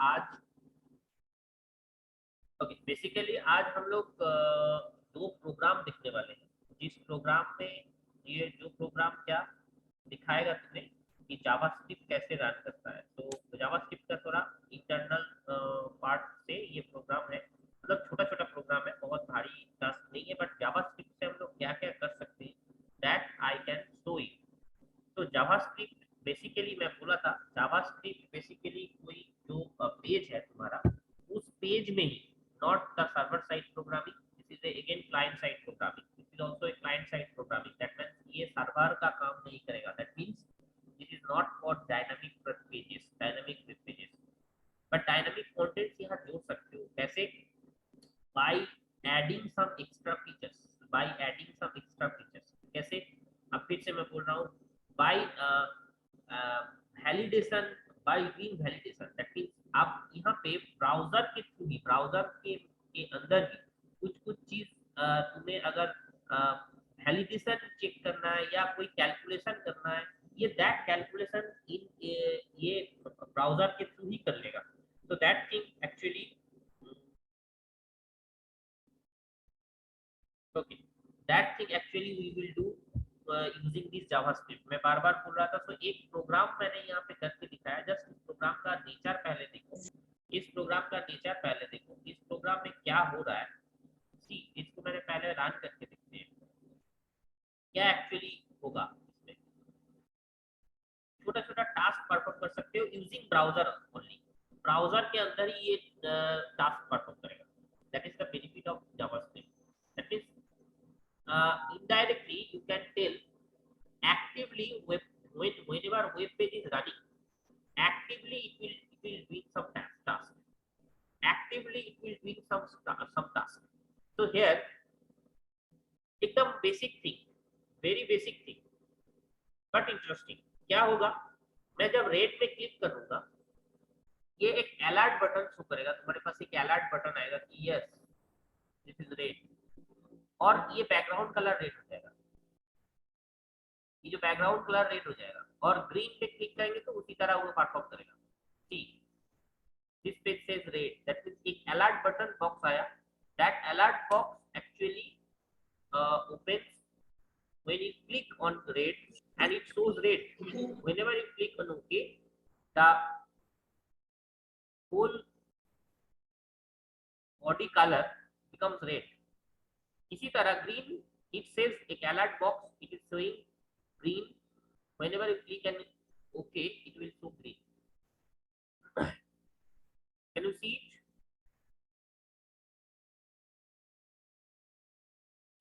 आज okay basically आज हम लोग दो प्रोग्राम दिखने वाले हैं। जिस प्रोग्राम में ये जो प्रोग्राम क्या दिखाएगा तुम्हें कि जावास्क्रिप्ट कैसे रन करता है। तो जावास्क्रिप्ट का थोड़ा इंटरनल पार्ट से ये प्रोग्राम है, मतलब छोटा छोटा प्रोग्राम है, बहुत भारी टास्क नहीं है। बट जावास्क्रिप्ट से हम लोग क्या क्या कर सकते हैं that I can show you. तो जावास्क्रिप्ट बेसिकली मैं बोला था, जावास्क्रिप्ट बेसिकली कोई जो पेज है तुम्हारा, उस पेज में ही, not the server side programming, this is again client side programming, this is also a client side programming. That means ये सर्वर का काम नहीं करेगा। That means this is not for dynamic pages, dynamic web pages. But dynamic contents यहाँ जोड़ सकते हो कैसे? by adding some extra features, by adding some extra features कैसे? अब फिर से मैं बोल रहा हूँ, by validation, by doing validation, that means आप यहाँ पे ब्राउजर के थ्रू ही, ब्राउजर के अंदर ही कुछ कुछ चीज तुम्हें अगर वैलिडेशन चेक करना है या कोई कैलकुलेशन करना है, ये दैट कैलकुलेशन इन ये ब्राउजर के थ्रू ही कर लेगा। तो that thing actually okay, that thing actually we will do using this javascript। मैं बार बार बोल रहा था, तो एक प्रोग्राम मैंने यहाँ पे करके दिखाया। जस्ट इस प्रोग्राम का नेचर पहले देखो, इस प्रोग्राम का नेचर पहले देखो, इस प्रोग्राम में क्या हो रहा है। सी, इसको मैंने पहले रन करके देखते हैं क्या एक्चुअली होगा। इसमें छोटा छोटा टास्क परफॉर्म कर सकते हो यूजिंग ब्राउजर ओनली। ब्राउजर के अंदर ही ये टास्क परफॉर्म करेगा। That is the benefit of JavaScript. That means indirectly you can tell actively whenever web page is running, actively it will doing some task, actively it will doing some task। so here एकदम basic thing, very basic thing but interesting. क्या होगा, मैं जब red पे click करूंगा, ये एक alert button show करेगा, तुम्हारे पास एक अलर्ट बटन आएगा कि यस दिस इज रेड, और ये बैकग्राउंड कलर रेड हो जाएगा, ये जो बैकग्राउंड कलर रेड हो जाएगा। और ग्रीन पे क्लिक करेंगे तो उसी तरह वो परफॉर्म करेगा। ठीक, this page says red, that means एक अलर्ट बटन बॉक्स आया। That alert box actually opens when you click on red and it shows red। whenever you click on OK, the whole body color becomes red। इसी तरह green, it says एक alert box, it is showing green, whenever you click on OK it will show green। can you see it?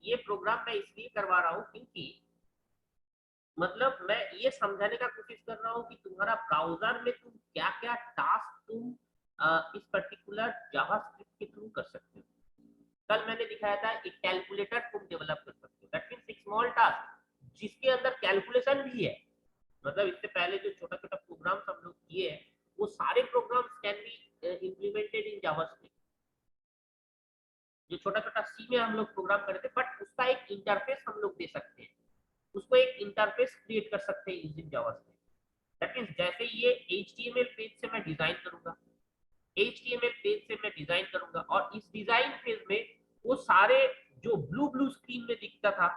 ये programme मैं इसलिए करवा रहा हूँ क्योंकि मतलब मैं ये समझाने का कोशिश कर रहा हूँ कि तुम्हारा ब्राउजर में तुम क्या क्या टास्क तुम इस पर्टिकुलर जावास्क्रिप्ट के थ्रू कर सकते हो। कल मैंने दिखाया था एक कैलकुलेटर तुम डेवलप कर सकते हो। दैट मींस एक स्मॉल टास्क जिसके अंदर कैलकुलेशन भी है। मतलब इससे पहले जो छोटा छोटा प्रोग्राम्स हम लोग किए हैं, वो सारे programs can be implemented in JavaScript. जो छोटा छोटा सी में हम लोग प्रोग्राम करते थे, बट उसका एक इंटरफेस हम लोग दे सकते हैं, उसको एक इंटरफेस क्रिएट कर सकते हैं यूजिंग जावास्क्रिप्ट। दैट मींस जैसे ये एचटीएमएल पेज से मैं डिजाइन करूंगा, एचटीएमएल पेज से मैं डिजाइन करूंगा, और इस डिजाइन फेज में वो सारे जो ब्लू ब्लू स्क्रीन में दिखता था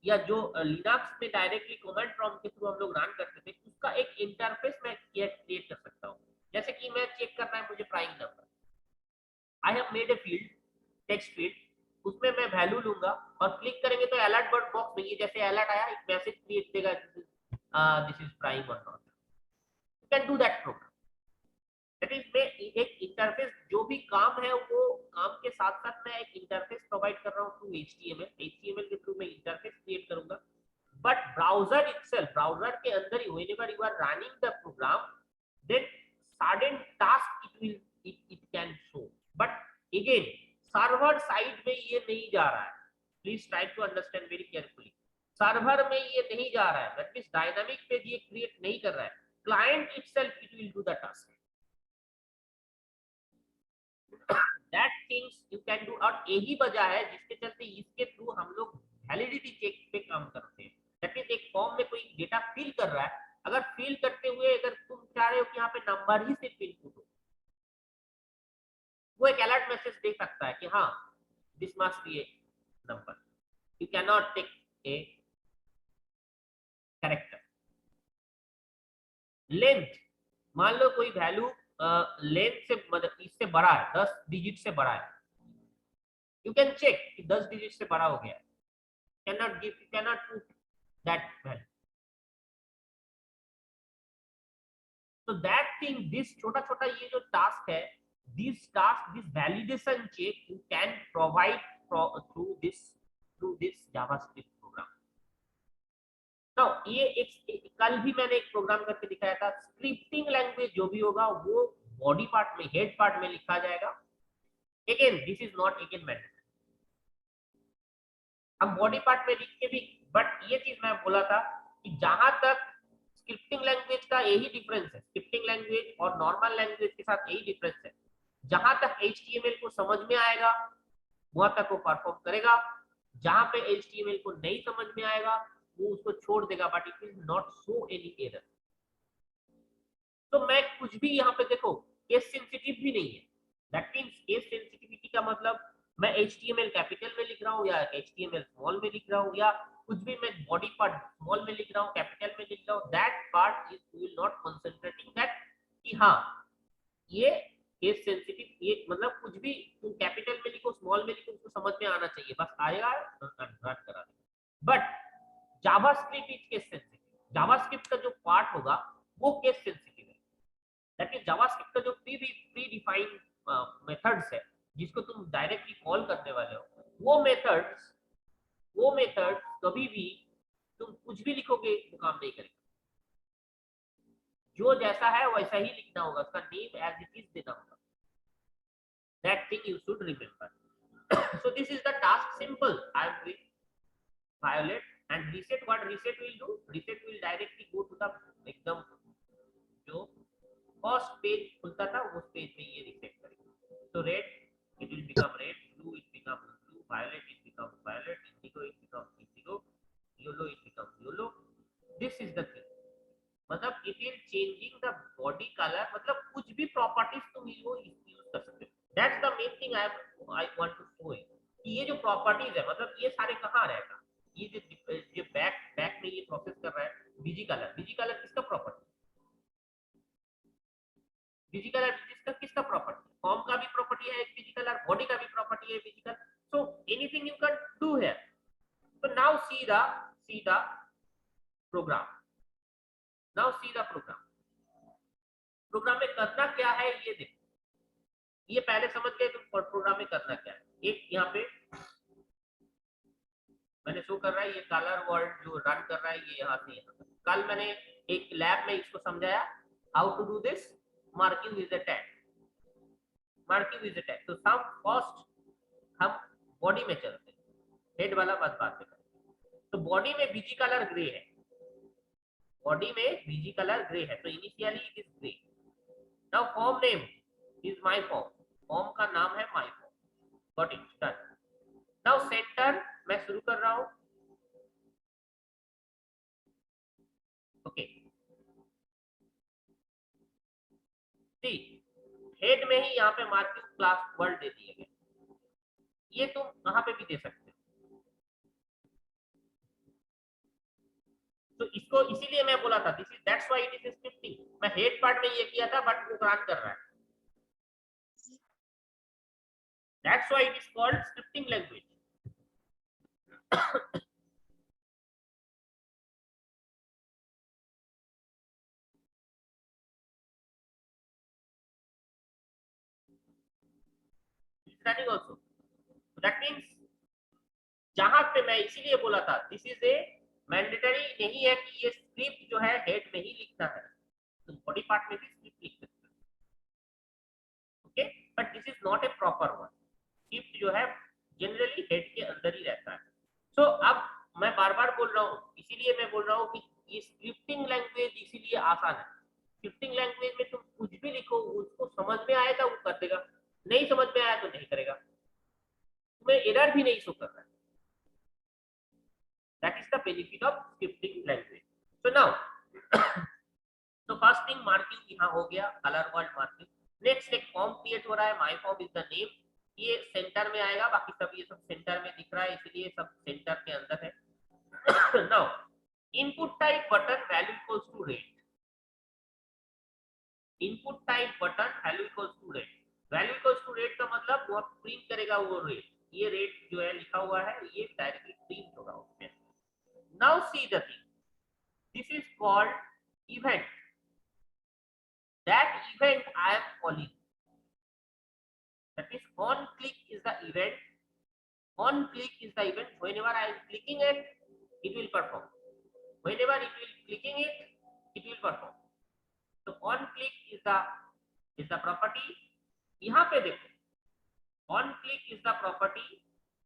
या जो लिनक्स में डायरेक्टली कमांड प्रॉम्प्ट के थ्रू हम लोग रन करते थे, उसका एक इंटरफेस मैं क्रिएट कर सकता हूँ। जैसे कि मैं चेक करना है मुझे prime number, I have made a field, text field, उसमें मैं वैल्यू लूंगा और क्लिक करेंगे तो अलर्ट बर्ड बॉक्स में ये जैसे अलर्ट आया एक मैसेज क्रिएट देगा, this is prime or not. You can do that program. That is मैं एक इंटरफेस, जो भी काम है वो काम के साथ साथ मैं एक इंटरफेस प्रोवाइड कर रहा हूँ थ्रू एचटीएमएल। एचटीएमएल के थ्रू मैं इंटरफेस क्रिएट करूंगा। बट ब्राउजर इटसेल्फ, ब्राउजर के अंदर ही whenever you are running the program, then sudden task it can show. But again server side में ये नहीं जा रहा है। Please try to understand very carefully. Server में ये नहीं जा रहा है, दैट मींस डायनामिक पेज ये क्रिएट नहीं कर रहा है। Client itself it will do the task. That things you can do. और यही वजह है जिसके चलते इसके थ्रू हम लोग वैलिडिटी चेक पे काम करते हैं। दैट मींस एक फॉर्म में कोई डेटा फिल कर रहा है, अगर फिल करते हुए अगर तुम चाह रहे हो कि यहाँ पे नंबर ही सिर्फ इनपुट हो, वो एक अलर्ट मैसेज दे सकता है कि हाँ this must be a number, you can not take a character. Length, मान लो कोई वैल्यू लेंथ से इससे बड़ा है, 10 डिजिट से बड़ा है, यू कैन चेक कि 10 डिजिट से बड़ा हो गया है, can not put that value. तो दैट थिंग, दिस छोटा छोटा ये जो टास्क है, this task, this validation check you can provide through this JavaScript program. तो ये एक कल भी मैंने एक प्रोग्राम करके दिखाया था। स्क्रिप्टिंग लैंग्वेज जो भी होगा वो बॉडी पार्ट में, हेड पार्ट में लिखा जाएगा। Again this is not again mandatory, हम बॉडी पार्ट में लिख के भी, बट ये चीज मैं बोला था कि जहां तक स्क्रिप्टिंग लैंग्वेज का यही डिफरेंस है, स्क्रिप्टिंग लैंग्वेज और नॉर्मल लैंग्वेज के साथ यही डिफरेंस है, जहां तक HTML को समझ में आएगा वहां तक वो परफॉर्म करेगा, जहां पे HTML को नहीं समझ में आएगा वो उसको छोड़ देगा, but it will not show any error. तो मैं कुछ भी यहाँ पे देखो केस सेंसिटिव भी नहीं है, दैट मींस केस सेंसिटिविटी का मतलब मैं HTML कैपिटल में लिख रहा हूँ या HTML स्मॉल में लिख रहा हूँ या कुछ भी मैं बॉडी पार्ट स्मॉल में लिख रहा हूँ कैपिटल में लिख रहा हूँ, that part is will not concentrating that कि हाँ ये केस सेंसिटिव, ये मतलब कुछ भी तुम कैपिटल में लिखो स्मॉल में लिखो उसको समझ में आना चाहिए, बस आएगा रन करा देगा। But JavaScript is case sensitive, JavaScript का जो पार्ट होगा वो केस सेंसिटिव है। दैट मींस जावास्क्रिप्ट का जो प्री डिफाइंड मेथड्स है जिसको तुम डायरेक्टली कॉल करने वाले हो, वो मेथड्स कभी भी तुम कुछ भी लिखोगे वो काम नहीं करेगा, जो जैसा है वैसा ही लिखना होगा, उसका नेम एज इट इज देना होगा। That thing you should remember. So this is the task, simple. I am doing violate and reset, what reset will do, reset will directly go to the एकदम जो first page खुलता था उस page में ये reset करेगा। तो red it will become red, blue it become blue, violet it become violet, indigo it become indigo, yellow it become yellow. This is the thing, मतलब it is changing the body colour, मतलब कुछ भी properties तुम use कर सकते हो। That's the main thing I want to show you कि ये जो प्रॉपर्टीज है, मतलब ये सारे कहाँ रहेगा, ये जो बैक में ये प्रोसेस कर रहा है बीजी कलर, बीजी कलर किसका प्रॉपर्टी, बीजी कलर किसका प्रॉपर्टी, फॉर्म का भी प्रॉपर्टी है बीजी कलर, बॉडी का भी प्रॉपर्टी है BG colour. So anything you can do here. So now see the program. Now see the program. Program में करना क्या है ये देखो, ये पहले समझ गए तुम प्रोग्राम में करना क्या है। एक यहाँ पे मैंने शो कर रहा है ये कलर वर्ड जो रन कर रहा है ये यहाँ से यहाँ। कल मैंने एक लैब में इसको समझाया how to do this marking with the tag, marking with the tag. तो सम फर्स्ट हम बॉडी में चलते हैं, हेड वाला बात में करें। तो बॉडी में बीजी कलर ग्रे है, बॉडी में बीजी कलर ग्रे है, तो initially it is grey. Now form name is my form, form का नाम है my form, got it, done. Now centre मैं शुरू कर रहा हूं, ओके। सी हेड में ही यहाँ पे मार्किंग क्लास वर्ड दे दिए गए, ये तुम कहां पे भी दे सकते हो। तो इसको इसीलिए मैं बोला था this is that's why it is scripting. मैं हेड पार्ट में ये किया था बट वो रन कर रहा है, that's why it is called scripting language. Running also, that means जहां पे मैं इसीलिए बोला था दिस इज ए मैंडेटरी नहीं है कि ये स्क्रिप्ट जो है हेड में ही लिखना है, तो बॉडी पार्ट में भी स्क्रिप्ट लिख सकते हो, okay. But this is not a proper one, script जो है जनरली हेड के अंदर ही रहता है। सो अब मैं बार बार बोल रहा हूँ, इसीलिए मैं बोल रहा हूँ कि ये स्क्रिप्टिंग लैंग्वेज इसीलिए आसान है। स्क्रिप्टिंग लैंग्वेज में तुम कुछ भी लिखो उसको समझ में आएगा वो कर देगा, नहीं समझ में आया तो नहीं करेगा, तुम्हें एरर भी नहीं शो कर रहा है। That is the benefit of scripting language. So now, so first thing marking यहाँ हो गया, color word marking. नेक्स्ट एक फॉर्म क्रिएट हो रहा है, my form is the name, ये सेंटर में आएगा, बाकी सब ये सब सेंटर में दिख रहा है इसलिए सब सेंटर के अंदर है। Now input type button value equals to red, input type button value equals to red, value equals to red का मतलब वो प्रिंट करेगा वो रेट, ये रेट जो है लिखा हुआ है ये डायरेक्टली प्रिंट होगा उसमें। Now see the thing, this is called event, that event I am calling, that is on click is the event, on click is the event, whenever I am clicking it it will perform, whenever it will clicking it will perform, so on click is the property, यहाँ पे देखो on click is the property,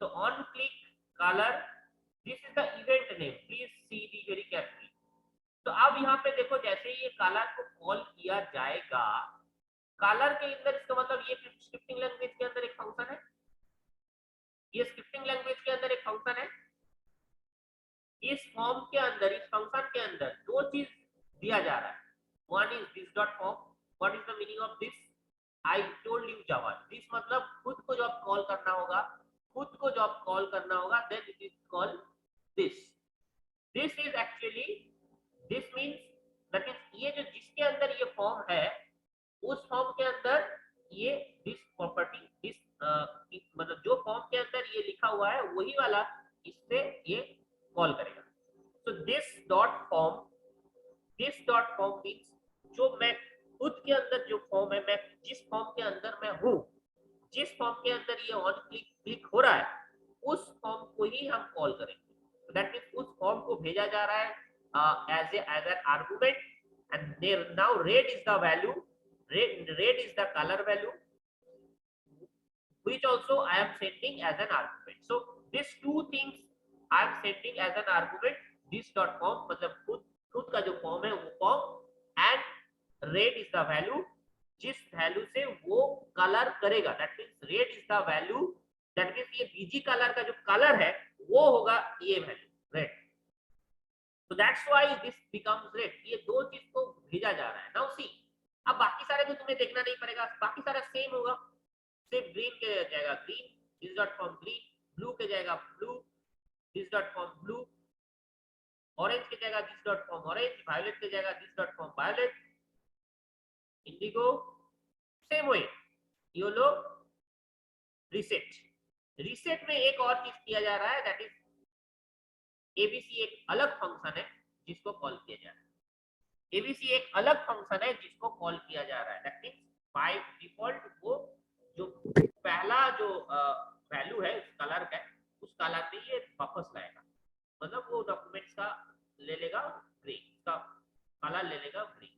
so on click color, this is the event name, please see the very carefully। तो अब यहाँ पे देखो जैसे ये कलर को कॉल किया जाएगा, कलर के अंदर इसका मतलब ये स्क्रिप्टिंग लैंग्वेज के अंदर एक फंक्शन है, ये स्क्रिप्टिंग लैंग्वेज के अंदर एक फंक्शन है, इस फॉर्म के अंदर इस फंक्शन के अंदर दो चीज दिया जा रहा है, one is this dot form, what is the meaning of this, I told you Java, this मतलब खुद को जब कॉल करना होगा, खुद को जब कॉल करना होगा then it is called this, this is actually, this means that is ये जो जिसके अंदर ये फॉर्म है उस फॉर्म के अंदर ये दिस प्रॉपर्टी, दिस मतलब जो फॉर्म के अंदर ये लिखा हुआ है वही वाला इससे ये कॉल करेगा। तो दिस डॉट फॉर्म मींस जो मैं खुद के अंदर जो फॉर्म है, मैं जिस फॉर्म के अंदर मैं हूं, जिस फॉर्म के अंदर ये ऑन क्लिक हो रहा है उस फॉर्म को ही हम कॉल करेंगे। दैट मींस उस फॉर्म को भेजा जा रहा है as an argument, and now red is the value, red is the color value which also I am sending as an argument, so these two things I am sending as an argument, this dot form मतलब खुद का जो form है वो form, and red is the value, जिस value से वो colour करेगा, that means red is the value, that means ये बीजी कलर का जो कलर है वो होगा ये value red, so that's why this becomes red, ये दो चीज को भेजा जा रहा है। नाउ सी, अब बाकी सारे तो तुम्हें देखना नहीं पड़ेगा, बाकी सारा सेम होगा, सिर्फ ग्रीन के जाएगा green, this dot form green, blue के जाएगा blue, this dot form blue, orange के जाएगा this dot form orange, violet के जाएगा this dot form violet, indigo same way, yellow, reset, reset में एक और चीज किया जा रहा है, दैट इज एबीसी, एक अलग फंक्शन है जिसको कॉल किया जा रहा है, एबीसी एक अलग फंक्शन है जिसको कॉल किया जा रहा है, दैट मींस बाय डिफॉल्ट वो जो पहला जो वैल्यू है उस कलर का, उस कलर में ये वापस लाएगा, मतलब वो डॉक्यूमेंट्स का ले लेगा ग्रीन, का कलर ले लेगा ग्रीन।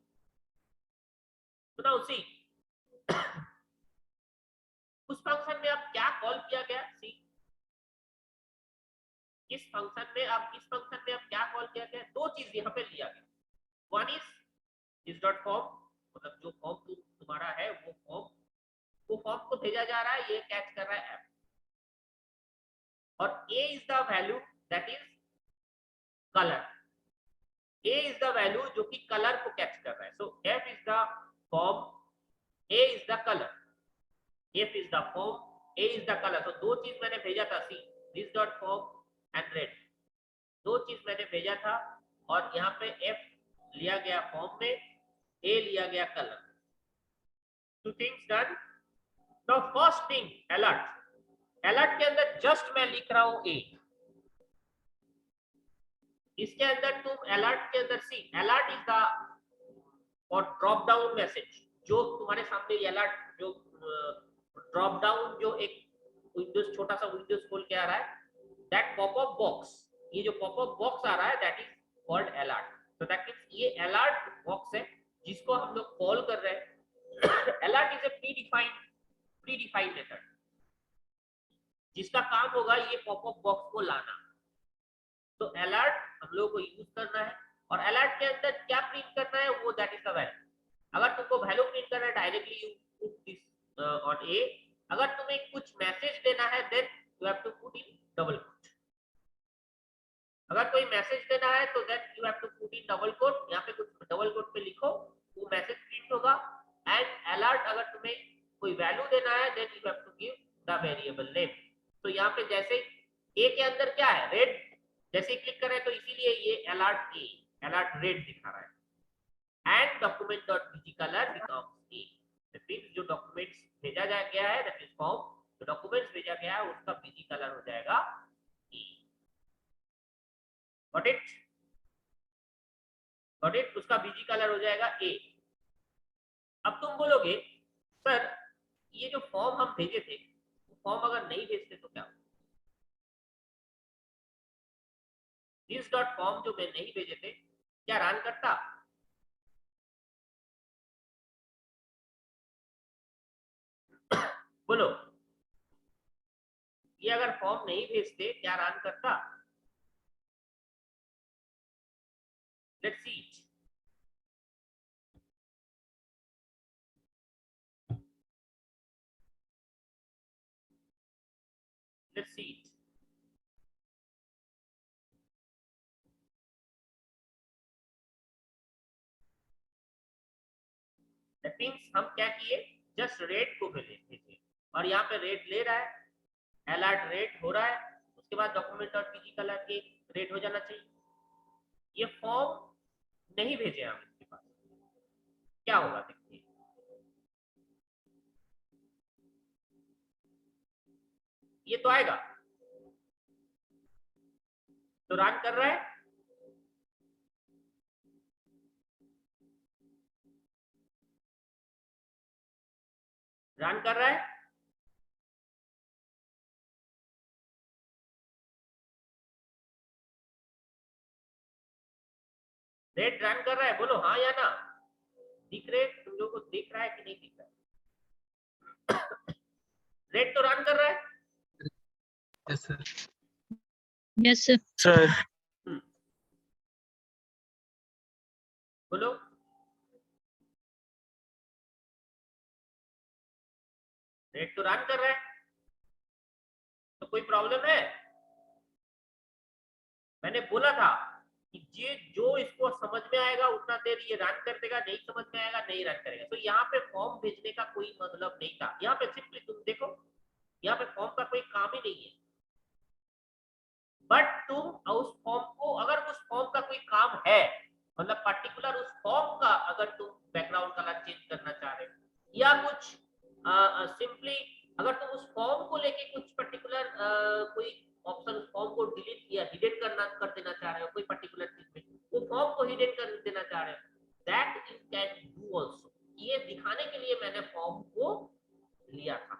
तो नाउ सी, उस फंक्शन में अब क्या कॉल किया गया, सी इस फंक्शन में अब क्या कॉल किया गया, दो चीज यहाँ पे लिया गया, one is this dot form, मतलब जो फॉर्म तुम्हारा है वो फॉर्म को भेजा जा रहा है, ये कैच कर रहा है एफ, और a is the value that is colour, a is the value जो कि कलर को कैच कर रहा है, सो f is the form, a is the colour, f is the form, a is the colour, तो दो चीज मैंने भेजा था, see this dot form and red, दो चीज मैंने भेजा था, और यहाँ पे f लिया गया फॉर्म में, a लिया गया colour, two things done। now first thing alert, alert के अंदर जस्ट मैं लिख रहा हूं a, इसके अंदर तुम अलर्ट के अंदर सी, अलर्ट इज द और ड्रॉप डाउन मैसेज, जो तुम्हारे सामने ये अलर्ट जो ड्रॉप डाउन जो एक विंडोज छोटा सा विंडोज खोल के आ रहा है, दैट पॉपअप बॉक्स, ये जो पॉपअप बॉक्स आ रहा है दैट इज कॉल्ड अलर्ट, तो दैट मींस ये अलर्ट बॉक्स है जिसको हम लोग कॉल कर रहे हैं। Alert is a predefined method जिसका काम होगा ये पॉपअप बॉक्स को लाना, तो अलर्ट हम लोग को यूज करना है, और अलर्ट के अंदर क्या प्रिंट करना है वो दैट इज द वैल्यू, अगर तुमको वैल्यू प्रिंट करना है directly you put this on a, अगर तुम्हें कुछ मैसेज देना है then you have to put in double quote, अगर कोई मैसेज देना है तो then you have to put in double quote, यहाँ पे कुछ डबल कोट पे लिखो, वो मैसेज प्रिंट होगा, एंड अलर्ट अगर तुम्हें कोई वैल्यू देना है then you have to give the variable name. तो यहाँ पे जैसे ए के अंदर क्या है, रेड, जैसे क्लिक करें तो इसीलिए ये अलर्ट ए, अलर्ट रेड दिखा रहा है। And document dot BG colour becomes a, that means जो डॉक्यूमेंट्स भेजा गया है, दैट इज फॉर्म, जो डॉक्यूमेंट्स भेजा गया है उसका बीजी कलर हो जाएगा ए। गॉट इट, गॉट इट, उसका बीजी कलर हो जाएगा ए। अब तुम बोलोगे सर ये जो फॉर्म हम भेजे थे, फॉर्म अगर नहीं भेजते तो क्या, दिस डॉट फॉर्म जो मैं नहीं भेजे थे क्या रन करता? बोलो, ये अगर फॉर्म नहीं भेजते क्या रन करता? Let's see it. Let's see it. That means हम क्या किए, जस्ट रेट को भेजे और यहाँ पे रेट ले रहा है, अलर्ट रेट हो रहा है, उसके बाद डॉक्यूमेंट डॉट पीजी कलर के रेट हो जाना चाहिए। ये फॉर्म नहीं भेजे हम इसके पास, क्या होगा देखिए, ये तो आएगा, तो रन कर रहा है, रन कर रहा है, रेट रन कर रहा है, बोलो हाँ या ना। दिख रहे, तुम लोगों को दिख रहा है कि नहीं दिख रहा है? रेट तो रन कर रहा है। Yes sir. Yes sir. Sir बोलो, रेट तो रन कर रहा है, तो कोई प्रॉब्लम है? मैंने बोला था कि ये जो इसको समझ में आएगा उतना देर ये रन कर देगा, नहीं समझ में आएगा नहीं रन करेगा। तो यहाँ पे फॉर्म भेजने का कोई मतलब नहीं था, यहाँ पे सिंपली तुम देखो, यहाँ पे फॉर्म का कोई काम ही नहीं है, बट तुम उस फॉर्म को, अगर उस फॉर्म का कोई काम है, मतलब पर्टिकुलर उस फॉर्म का अगर तुम बैकग्राउंड कलर चेंज करना चाह रहे हो या कुछ सिंपली अगर तुम उस फॉर्म को लेके कुछ पर्टिकुलर कोई ऑप्शन उस फॉर्म को डिलीट या हिडन कर देना चाह रहे हो, कोई पर्टिकुलर चीज में वो फॉर्म को हिडन कर देना चाह रहे हो, that you can do also. ये दिखाने के लिए मैंने फॉर्म को लिया था,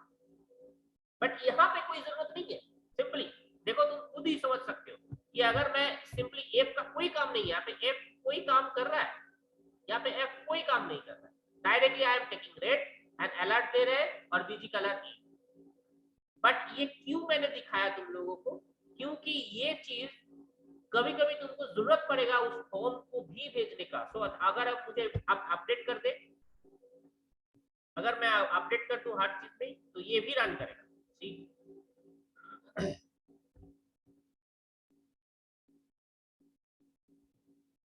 बट यहाँ पे कोई जरूरत नहीं है। सिंपली देखो, तुम खुद ही समझ सकते हो कि अगर मैं सिंपली एफ का कोई काम नहीं है, यहाँ पे एफ कोई काम कर रहा है, यहाँ पे एफ कोई काम नहीं कर रहा है, directly I am taking red and alert दे रहे हैं और बीजी कलर ई। बट ये क्यों मैंने दिखाया तुम लोगों को, क्योंकि ये चीज कभी कभी तुमको जरूरत पड़ेगा उस फॉर्म को भी भेजने का। सो अगर अब मुझे अब अपडेट कर दे, अगर मैं अपडेट कर दूं हर चीज में, तो ये भी रन करेगा। सी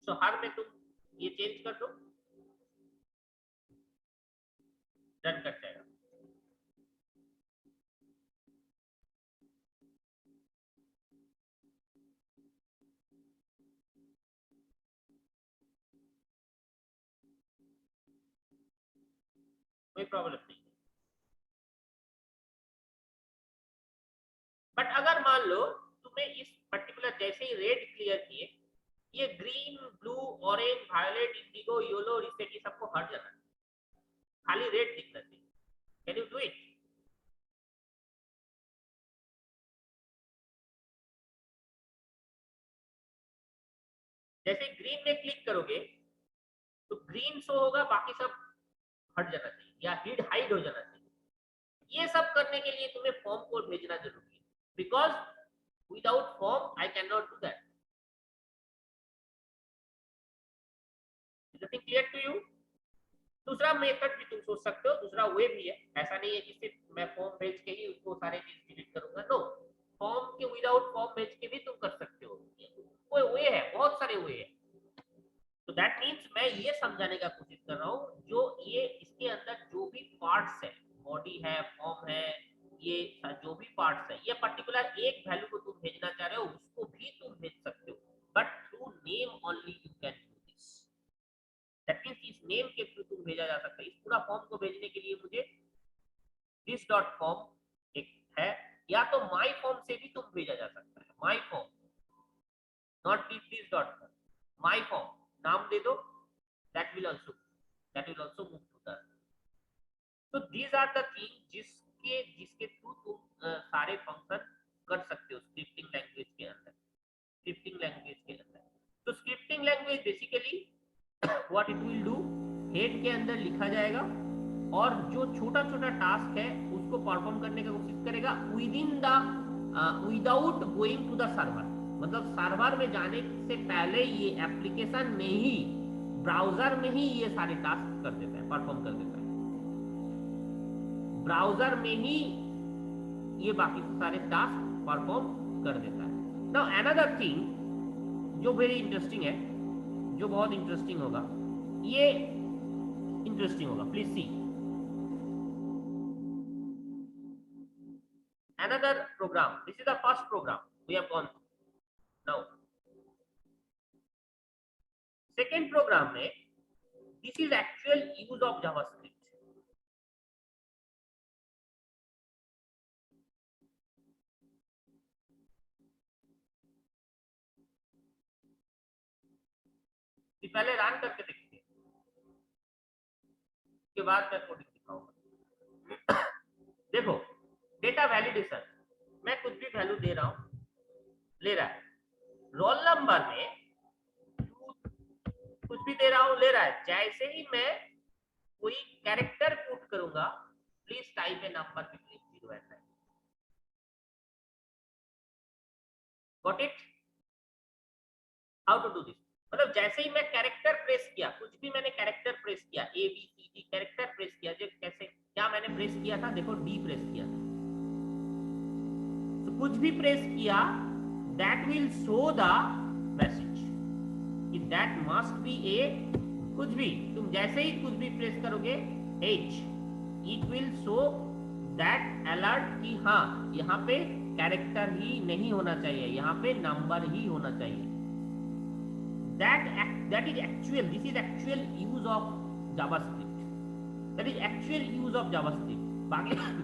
सो हर में तुम ये चेंज कर दो, रन कर जाएगा। कोई प्रॉब्लम नहीं। बट अगर मान लो तुम्हें इस पर्टिकुलर, जैसे ही रेड क्लियर किए, ये green, blue, orange, violet, indigo, yellow, reset ये सबको हट जाना, खाली रेड दिखना चाहिए। Can you do it? जैसे ग्रीन में क्लिक करोगे तो ग्रीन शो होगा, बाकी सब हट जाना चाहिए या हाइड हो जाना चाहिए। ये सब करने के लिए तुम्हें फॉर्म कोड भेजना जरूरी है, because without form I can not do that. Is it clear to you? दूसरा मेथड भी तुम सोच सकते हो, दूसरा वे भी है, ऐसा नहीं है कि सिर्फ मैं फॉर्म भेज के ही उसको सारे चीज डिलीट करूंगा, नो, फॉर्म के विदाउट फॉर्म भेज के भी तुम कर सकते हो, कोई वे है, बहुत सारे वे है। तो दैट मीन्स मैं ये समझाने का कोशिश कर रहा हूँ, जो ये इसके इसके अंदर जो भी पार्ट्स है, बॉडी है, फॉर्म है, ये जो भी पार्ट्स है, ये पर्टिकुलर एक वैल्यू को तुम भेजना चाह रहे हो उसको भी तुम भेज सकते हो, but through name only you can do this. That means इस नेम के थ्रू तुम भेजा जा सकता है। इस पूरा फॉर्म को भेजने के लिए मुझे दिस डॉट फॉर्म एक है, या तो माई फॉर्म से भी तुम भेजा जा सकता है। My form, not this dot form, my form नाम दे दो, that will also move to the, so these are the things जिसके थ्रू तुम सारे फंक्शन कर सकते हो स्क्रिप्टिंग लैंग्वेज के अंदर। तो scripting language basically what it will do, head के अंदर लिखा जाएगा और जो छोटा छोटा टास्क है उसको परफॉर्म करने की कोशिश करेगा without going to the server. मतलब सर्वर में जाने से पहले ये एप्लीकेशन में ही, ब्राउजर में ही ये सारे टास्क कर देता है, परफॉर्म कर देता है। ब्राउजर में ही ये बाकी सारे टास्क परफॉर्म कर देता है। नाउ अनदर थिंग जो वेरी इंटरेस्टिंग है, जो बहुत इंटरेस्टिंग होगा, ये इंटरेस्टिंग होगा, please see another program. This is the first program we have gone through. Now second program में this is actual use of JavaScript. पहले रन करके देखते हैं, उसके बाद मैं कोडिंग दिखाऊंगा। देखो डेटा वैलिडेशन, मैं कुछ भी वैल्यू दे रहा हूं, ले रहा है। रोल नंबर में कुछ भी दे रहा हूं, ले रहा है। जैसे ही मैं कोई कैरेक्टर पुट करूंगा, please type a number between 0 and 9। Got it? How to do this? मतलब जैसे ही मैं कैरेक्टर प्रेस किया, कुछ भी मैंने कैरेक्टर प्रेस किया, A B C D character press किया, जो कैसे क्या मैंने प्रेस किया था, देखो डी प्रेस किया था। तो कुछ भी प्रेस किया, that will show the message कि दैट मस्ट बी ए, कुछ भी तुम जैसे ही कुछ भी प्रेस करोगे H, it will show that alert कि हाँ यहाँ पे कैरेक्टर ही नहीं होना चाहिए, यहाँ पे नंबर ही होना चाहिए। that is actual, this is actual use of JavaScript, that is actual use of JavaScript।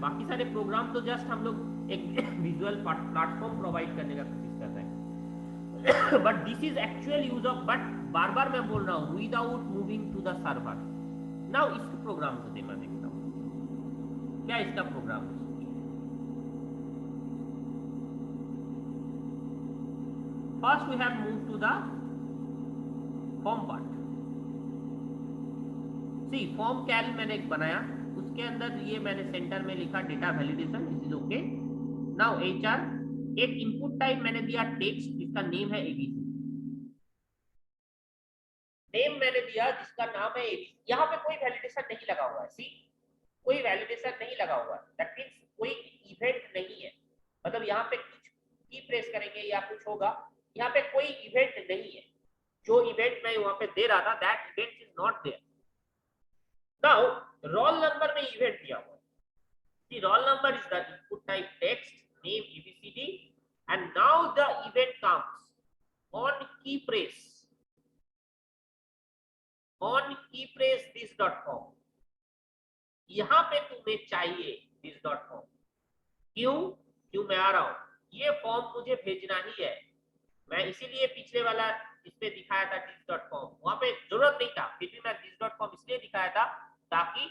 बाकी सारे प्रोग्राम तो जस्ट हम लोग एक विजुअल प्लेटफॉर्म प्रोवाइड करने का कोशिश कर रहे हैं, but this is actual use of, but बार बार मैं बोल रहा हूँ without moving to the server. Now इसके प्रोग्राम को मैं देखता हूँ क्या इसका प्रोग्राम है। First we have move to the form part. See form calc मैंने एक बनाया, उसके अंदर ये मैंने सेंटर में लिखा data validation, this is okay. Now HR, एक इनपुट टाइप मैंने दिया टेक्स्ट जिसका नेम है ABC, नेम मैंने दिया जिसका नाम है ABC। यहाँ पे कोई वैलिडेशन नहीं लगा हुआ है, सी कोई वैलिडेशन नहीं लगा हुआ है, दैट मींस कोई इवेंट नहीं है। मतलब यहाँ पे कुछ की प्रेस करेंगे या कुछ होगा, यहाँ पे कोई इवेंट नहीं है। जो इवेंट मैं वहां पे दे रहा था, that event is not there. Now roll number में इवेंट दिया हुआ है, the roll number is the input type text name ABCD, and now the event comes on key press this dot form। यहां पे तुम्हें चाहिए this dot form। क्यों मैं आ रहा हूं, ये फॉर्म मुझे भेजना ही है। मैं इसीलिए पिछले वाला इसमें दिखाया था this dot form, वहां पे जरूरत नहीं था, फिर भी मैं this dot form इसलिए दिखाया था ताकि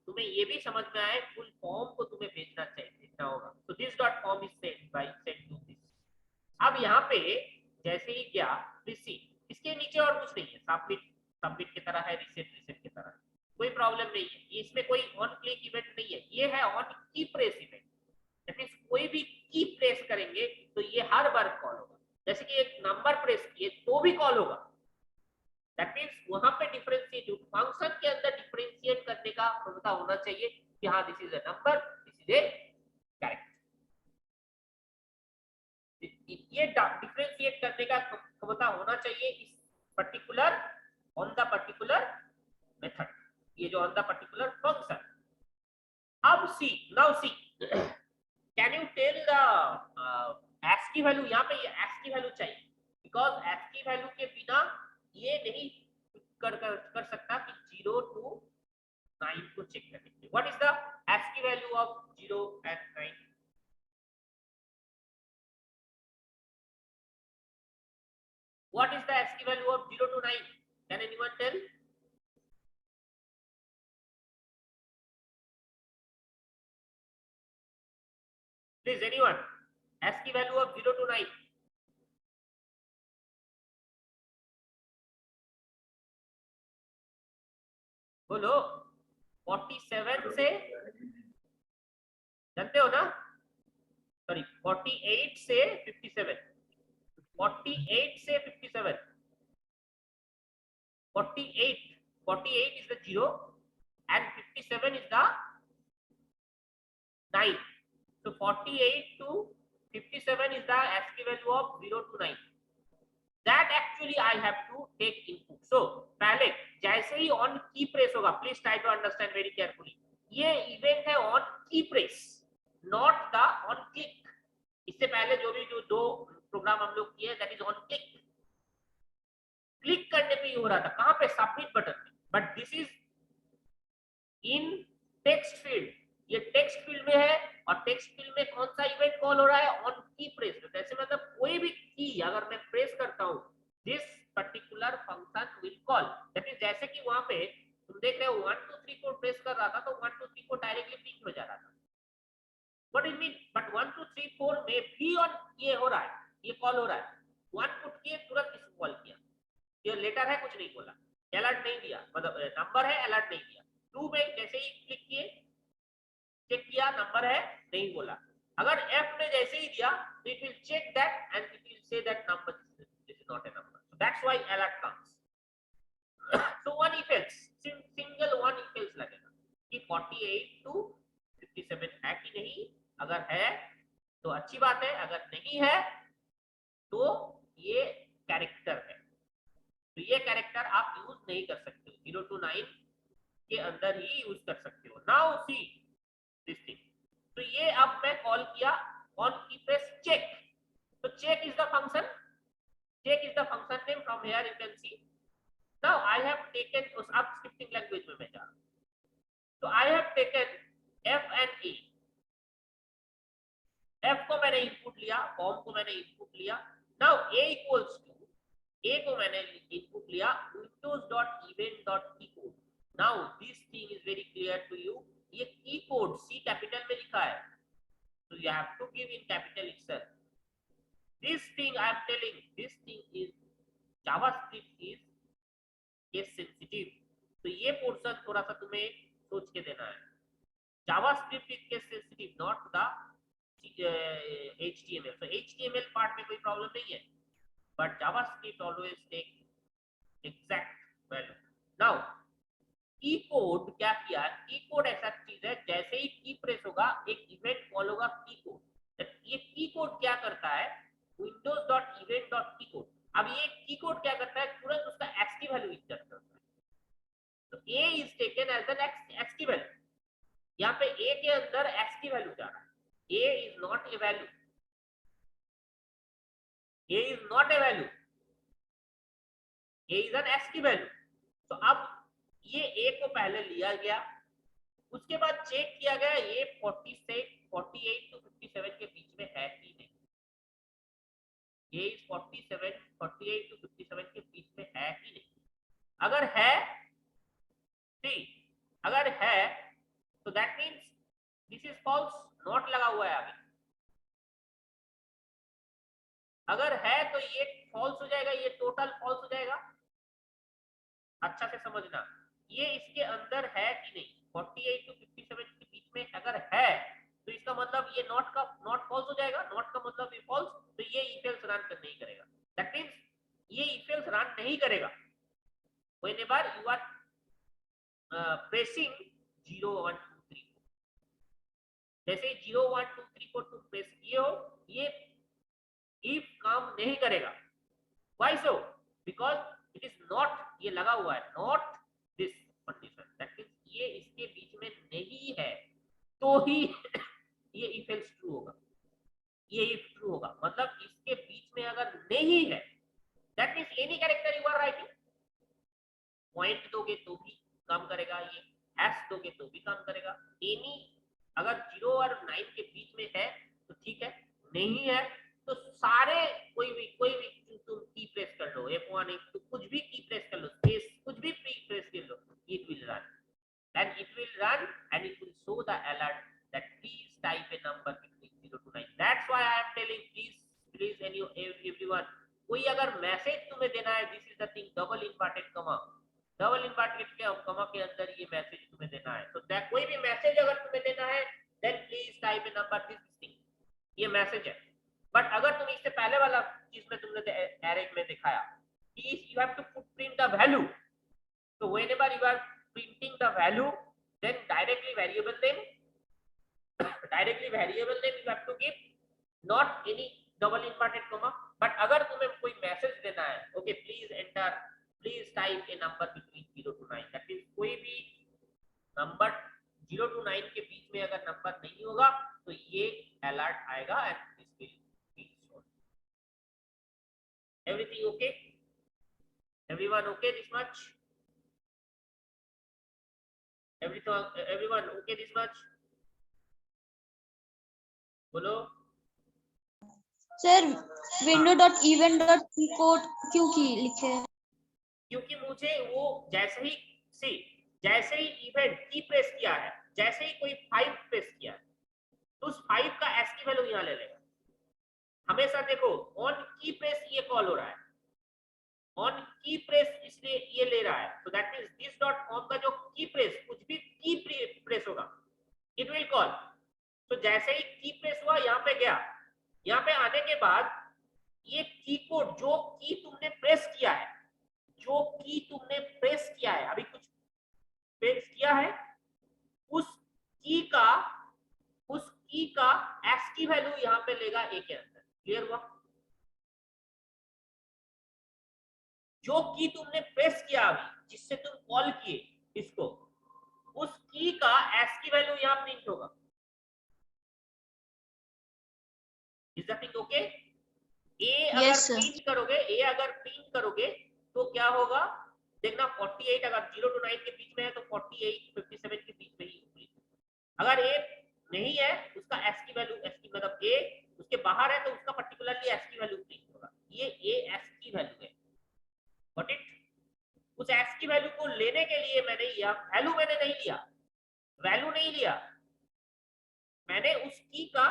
तुम्हें ये भी समझ में आए फुल फॉर्म को तुम्हें भेजना होगा। तो this dot form is send by send to this. अब यहाँ पे जैसे ही क्या रिसीव, इसके नीचे और कुछ नहीं है, सबमिट की तरह है, रिसेट की तरह, कोई प्रॉब्लम नहीं है। इसमें कोई ऑन क्लिक इवेंट नहीं है, ये है on key press event. That means कोई भी की प्रेस करेंगे तो ये हर बार कॉल होगा। जैसे कि एक नंबर प्रेस किए तो भी कॉल होगा। दैट मींस वहां पे डिफरेंशिएट, फंक्शन के अंदर डिफरेंशिएट करने का क्षमता होना चाहिए कि हाँ this is a number, this is a character. ये डिफरेंशिएट करने का क्षमता होना चाहिए इस particular on the particular method. ये जो ऑन द पर्टिकुलर फंक्शन. अब see, now see, can you tell the ASCII value? यहाँ पे ये ASCII वैल्यू चाहिए, बिकॉज ASCII वैल्यू के बिना ये नहीं कर सकता कि 0 to 9 को चेक करने के लिए. What is the ASCII value of 0 and 9? What is the ASCII value of 0 to 9? Can anyone tell? Please, anyone? ASCII value of 0 to 9. बोलो. 47 से, जानते हो ना? सॉरी, 48 से 57. 48 से 57. 48 is the 0 and 57 is the 9. So 48 to 57 is the ASCII value of 0 to 9. That actually I have to take input. So पहले जैसे ही ऑन की प्रेस होगा, please try to understand very carefully, ये event है on key press, not the on click. इससे पहले जो भी जो दो प्रोग्राम हम लोग किए, that is on click. Click करने पे ही हो रहा था. कहां पे? सबमिट बटन पे. But this is in text field. ये टेक्स्ट फील्ड में है, और टेक्स्ट फील्ड में कौन सा इवेंट कॉल हो रहा है? On key press. जैसे मतलब कोई भी की अगर मैं प्रेस करता हूं, this particular function will call. That is जैसे कि वहां पे तुम देख रहे हो 1 2 3 4 प्रेस कर रहा था, तो 1 2 3 4 डायरेक्टली प्रिंट हो जा रहा था. What it mean? बट 1 2 3 4 में भी ऑन ये हो रहा है, ये कॉल हो रहा है. 1 पुट किए, तुरंत इसको कॉल किया. ये लेटर है, कुछ नहीं बोला, अलर्ट नहीं दिया, मतलब नंबर है, अलर्ट नहीं दिया. 2 में जैसे ही क्लिक किए, चेक किया, नंबर है, नहीं बोला. अगर F ने जैसे ही दिया, तो it will check that and it will say that number this is not a number. So that's why alert comes. So one if else, single one if else लगेगा कि 48 टू 57 है कि नहीं. अगर है तो अच्छी बात है, अगर नहीं है तो ये कैरेक्टर है. तो ये कैरेक्टर आप यूज नहीं कर सकते हो, 0 to 9 के अंदर ही यूज कर सकते हो. Now see this thing. तो ये अब मैं कॉल किया ऑन की प्रेस चेक. तो check is the function, check is the function name. From here you can see. Now I have taken, उस अब स्क्रिप्टिंग लैंग्वेज में मैं जा रहा हूं. तो आई have taken F and A. F को मैंने इनपुट लिया, फॉर्म को मैंने इनपुट लिया. Now A equals to, A को मैंने इनपुट लिया windows.event.keycode. Now this thing is very clear to you. ये की कोड C कैपिटल में लिखा है, so you have to give in capital itself. This thing I am telling, this thing is JavaScript is case sensitive. तो ये portion थोड़ा सा तुम्हें सोच के देना है. JavaScript is case sensitive, not the HTML. So HTML part में कोई प्रॉब्लम नहीं है, but JavaScript always take exact value. Now की कोड क्या किया? की कोड ऐसा चीज है, जैसे ही की प्रेस होगा एक इवेंट कॉल होगा की कोड. ये की कोड क्या करता है? windows.event.keycode. अब ये की कोड क्या करता है? तुरंत उसका ASCII वैल्यू इंसर्ट करता है. तो A is taken as an ASCII value. यहाँ पे A के अंदर ASCII वैल्यू जा रहा है. A is not a value. A is not a value. A is an ASCII value. तो अब ये A को पहले लिया गया, उसके बाद चेक किया गया ये 48 to 57 के बीच में है कि नहीं. A is 48 to 57 के बीच में है कि नहीं. अगर है, see, अगर है तो that means this is false, not लगा हुआ है आगे. अगर है तो ये फॉल्स हो जाएगा, ये टोटल फॉल्स हो जाएगा. अच्छा से समझना, ये इसके अंदर है कि नहीं. 48 to 57 के बीच में अगर है तो इसका मतलब ये नॉट फॉल्स हो जाएगा. नॉट का मतलब ये फॉल्स, तो ये इफ एल्स रन नहीं करेगा. दैट मींस ये इफ एल्स रन नहीं करेगा whenever you are pressing 0 1 2 3 4. जैसे 0 1 2 3 4 तुम प्रेस किए हो, ये if काम नहीं करेगा. Why so? Because it is not, ये लगा हुआ है not this condition. That means ये इसके बीच में नहीं है तो ही ये इफ एल्स ट्रू होगा, ये इफ ट्रू होगा। मतलब इसके बीच में अगर नहीं है, that means any character you are writing, point दोगे तो भी काम करेगा, ये हैश दोगे तो भी काम करेगा। एनी अगर 0 और 9 के बीच में है तो ठीक है, नहीं है तो सारे कोई भी तुम की प्रेस कर लो, F1 तो कुछ भी की प्रेस कर लो, स्पेस कुछ भी प्रेस कर लो, it will run and it will show the alert that please type a number between 0 to 9. That's why I am telling please everyone, कोई अगर मैसेज तुम्हें देना है, this is the thing, double inverted कमा के अंदर ये मैसेज तुम्हें देना है, तो कोई भी मैसेज अगर तुम्हें देना है then please type a number, this thing, ये मैसेज है। बट अगर तुम इससे पहले वाला चीज में तुमने एरे में दिखाया कि you have to print the value, so whenever you are printing the value, then directly variable name you have to give, not any double inverted comma. but अगर तुम्हें कोई मैसेज देना है, okay please type a number between 0 to 9, that means कोई भी number 0 to 9 के बीच में अगर नंबर नहीं होगा तो ये अलर्ट आएगा and this will be shown. Everything okay? Everyone okay this much? Everyone okay this much? बोलो सर window.event.key कोड क्यों की लिखे हैं? क्योंकि मुझे वो जैसे ही इवेंट की प्रेस किया है, जैसे ही कोई 5 प्रेस किया है तो उस 5 का ASCII वैल्यू यहाँ ले लेगा। हमेशा देखो ऑन की प्रेस ये कॉल हो रहा है, ऑन की प्रेस इसलिए ये ले रहा है, so that means this dot on का जो की प्रेस, कुछ भी की प्रेस होगा इट विल कॉल। तो जैसे ही की प्रेस हुआ यहाँ पे गया, यहाँ पे आने के बाद ये की कोड जो की तुमने प्रेस किया है, अभी कुछ प्रेस किया है, उस की का ASCII वैल्यू यहाँ पे लेगा ए के अंदर। क्लियर हुआ? जो की तुमने प्रेस किया अभी, जिससे तुम कॉल किए इसको, उस की का ASCII वैल्यू यहाँ प्रिंट होगा। Is that thing okay? ए अगर प्रिंट करोगे तो क्या होगा देखना, 48 अगर 0 to 9 के बीच में है तो 48 57 के बीच में ही। अगर ए नहीं है उसका ASCII वैल्यू, ASCII मतलब ए उसके बाहर है तो उसका पर्टिकुलरली ASCII वैल्यू प्रिंट होगा। ये ए ASCII वैल्यू है, गॉट इट? उस ASCII वैल्यू को लेने के लिए मैंने वैल्यू नहीं लिया, मैंने उस की का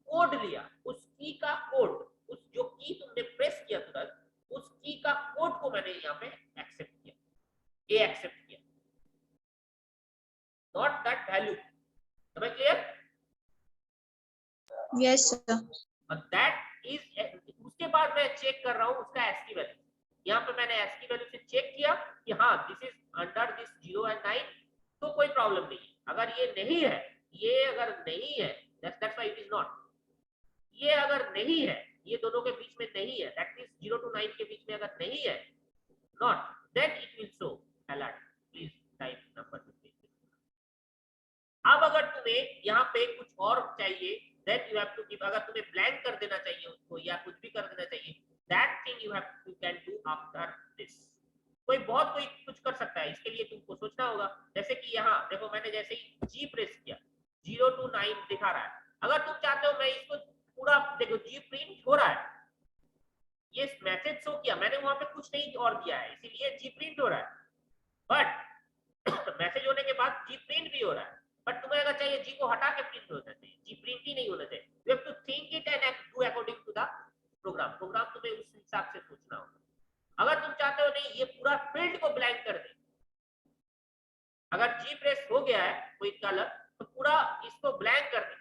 कोड लिया, उस की का कोड, उस जो की तुमने प्रेस किया तुरंत, उस की का कोड को मैंने यहाँ पे एक्सेप्ट किया, ए एक्सेप्ट किया, नॉट दैट वैल्यू। समझ क्लियर? Yes sir. और दैट इज, उसके बाद मैं चेक कर रहा हूँ उसका ASCII वैल्यू। यहाँ पे मैंने ASCII वैल्यू से चेक किया कि हाँ this is under this 0 and 9, तो कोई प्रॉब्लम नहीं है। अगर ये नहीं है, that's why it is not. ये अगर नहीं है, ये दोनों के बीच में नहीं है, दैट मींस 0 to 9 के बीच में अगर नहीं है, not, then it will show alert please type number. अब अगर तुम्हें यहाँ पे कुछ और चाहिए, then you have to give, अगर तुम्हें ब्लैंक कर देना चाहिए उसको या कुछ भी कर देना चाहिए, that thing you can do after this. कोई कुछ कर सकता है, इसके लिए तुमको सोचना होगा। जैसे कि यहाँ देखो, मैंने जैसे ही जी प्रेस किया 0 to 9 दिखा रहा है। अगर तुम चाहते हो मैं इसको पूरा देखो, जी प्रिंट हो रहा है, ये मैसेज शो किया मैंने, वहां पे कुछ नहीं और दिया है इसीलिए जी प्रिंट हो रहा है, बट मैसेज होने के बाद जी प्रिंट भी हो रहा है। बट तुम्हें अगर चाहिए जी को हटा के प्रिंट होना चाहिए, जी प्रिंट ही नहीं होना चाहिए, you have to think it and do according to the program तुम्हें उस हिसाब से सोचना होगा। अगर तुम चाहते हो नहीं ये पूरा फील्ड को ब्लैंक कर दे, अगर जी प्रेस हो गया है कोई कलर तो पूरा इसको ब्लैंक कर दे,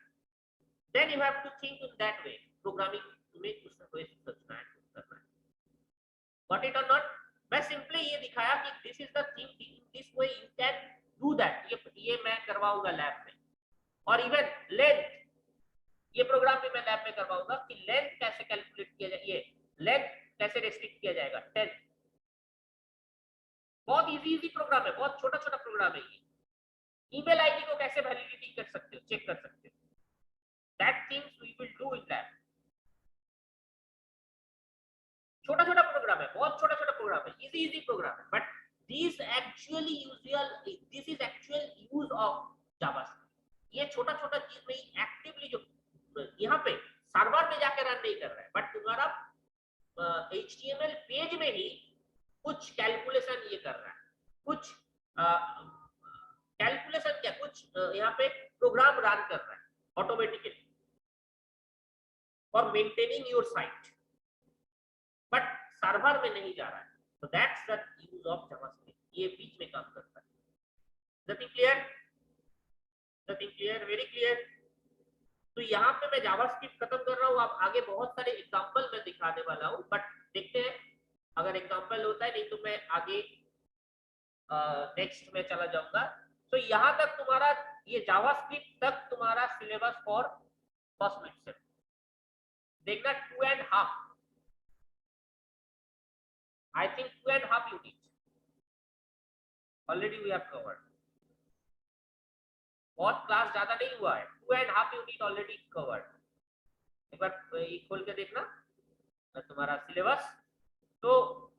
then you have to think in that way, programming तुम्हें उस way से सोचना है, करना है। Got it or not? मैं सिंपली ये दिखाया कि this is the thing, in this way you can do that। ये मैं करवाऊंगा लैब में, और इवन लेंथ, ये प्रोग्राम भी मैं लैब में करवाऊंगा कि लेंथ कैसे कैलकुलेट किया जाए, ये लेंथ कैसे रेस्ट्रिक्ट किया जाएगा 10। बहुत इजी प्रोग्राम है, बहुत छोटा प्रोग्राम है ये। ईमेल आईडी को कैसे वैलिडिटी कर सकते हो, चेक कर सकते हो, that things we will do in lab. छोटा छोटा प्रोग्राम है, बहुत छोटा छोटा प्रोग्राम है, इजी इजी प्रोग्राम है, but this actually this is actual use of JavaScript. ये छोटा छोटा चीज नहीं, एक्टिवली जो यहाँ पे सर्वर में जाकर रन नहीं कर रहा है, बट तुम्हारा HTML पेज में ही कुछ कैलकुलेशन ये कर रहा है, कुछ कैलकुलेशन क्या, कुछ यहाँ पे प्रोग्राम रन कर रहा है automatically for maintaining your site, but server में नहीं जा रहा है। तो that's the use of JavaScript, ये बीच में काम करता है। Nothing clear, nothing clear, very clear. तो यहाँ पे मैं जावास्क्रिप्ट खत्म कर रहा हूँ, अब आगे बहुत सारे एग्जांपल मैं दिखाने वाला हूँ, बट देखते हैं अगर एग्जांपल होता है, नहीं तो मैं आगे नेक्स्ट में चला जाऊंगा। तो यहाँ तक तुम्हारा ये जावास्क्रिप्ट तक तुम्हारा सिलेबस फॉर फर्स्ट मिड। देखना 2.5, I think 2.5 units already we have covered. बहुत क्लास ज्यादा नहीं हुआ है, 2.5 यूनिट ऑलरेडी कवर्ड। एक बार ये खोल के देखना तुम्हारा सिलेबस। तो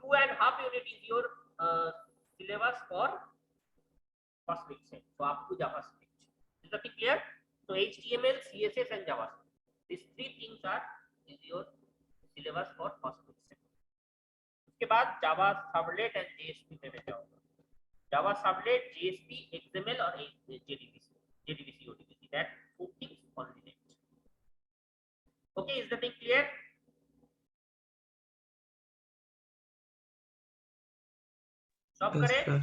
2.5 unit is your syllabus for first mid. तो आपको JavaScript is it clear? So HTML, CSS and JavaScript, these three things are is your syllabus for first mid। उसके बाद जावा सर्वलेट एंड JSP में मैं जाऊंगा। जावा सर्वलेट, JSP, XML और JDBC ODBC, that 4 things only next. Okay, is the thing clear? Stop Yes, करें। sir.